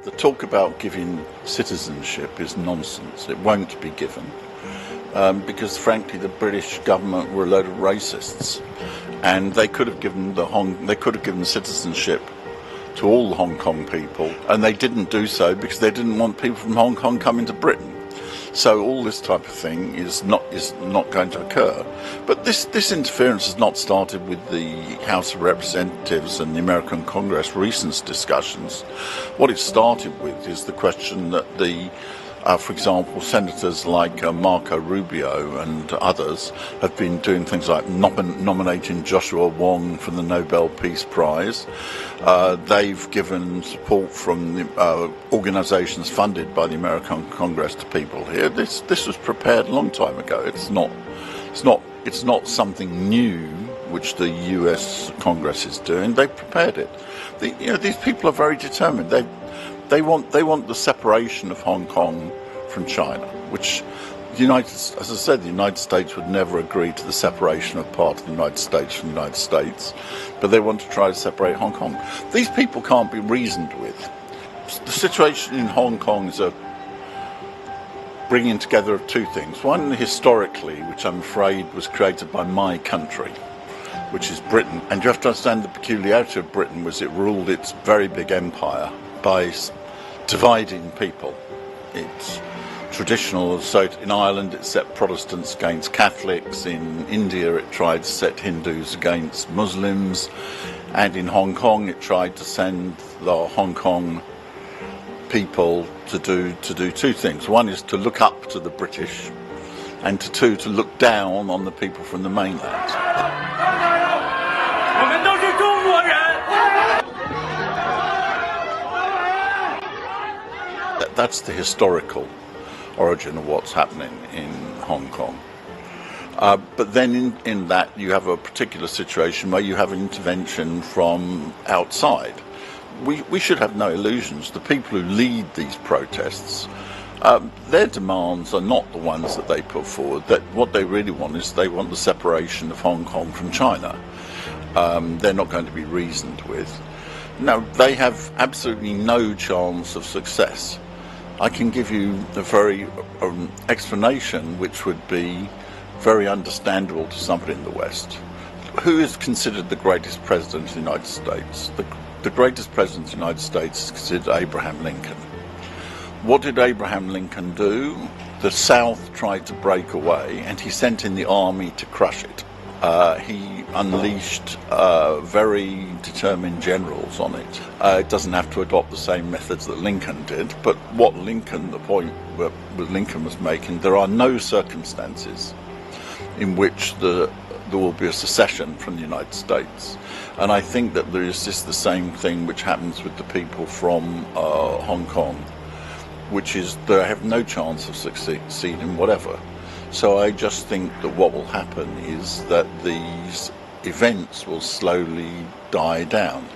The talk about giving citizenship is nonsense. It won't be given because, frankly, the British government were a load of racists, and they could have given the citizenship to all the Hong Kong people, and they didn't do so because they didn't want people from Hong Kong coming to Britain. So all this type of thing is not going to occur. But this interference has not started with the House of Representatives and the American Congress recent discussions. What it started with is the question that for example, senators like Marco Rubio and others have been doing things like nominating Joshua Wong for the Nobel Peace Prize. They've given support from the organisations funded by the American Congress to people here. This was prepared a long time ago. It's not something new which the US Congress is doing. They've prepared it. These people are very determined. They want the separation of Hong Kong from China, which as I said, the United States would never agree to the separation of part of the United States from the United States, but they want to try to separate Hong Kong. These people can't be reasoned with. The situation in Hong Kong is a bringing together of two things. One, historically, which I'm afraid was created by my country, which is Britain. And you have to understand the peculiarity of Britain was it ruled its very big empire by dividing people. It's traditional, so in Ireland it set Protestants against Catholics, in India it tried to set Hindus against Muslims, and in Hong Kong it tried to send the Hong Kong people to do two things. One is to look up to the British, and two, to look down on the people from the mainland. That's the historical origin of what's happening in Hong Kong. But then in that you have a particular situation where you have an intervention from outside. We should have no illusions. The people who lead these protests, their demands are not the ones that they put forward. That what they really want is they want the separation of Hong Kong from China. They're not going to be reasoned with. Now, they have absolutely no chance of success. I can give you a very explanation which would be very understandable to somebody in the West. Who is considered the greatest president of the United States? The greatest president of the United States is considered Abraham Lincoln. What did Abraham Lincoln do? The South tried to break away, and he sent in the army to crush it. He unleashed very determined generals on it. It doesn't have to adopt the same methods that Lincoln did, but the point that Lincoln was making, there are no circumstances in which there will be a secession from the United States. And I think that there is just the same thing which happens with the people from Hong Kong, which is they have no chance of succeeding whatever. So I just think that what will happen is that these events will slowly die down.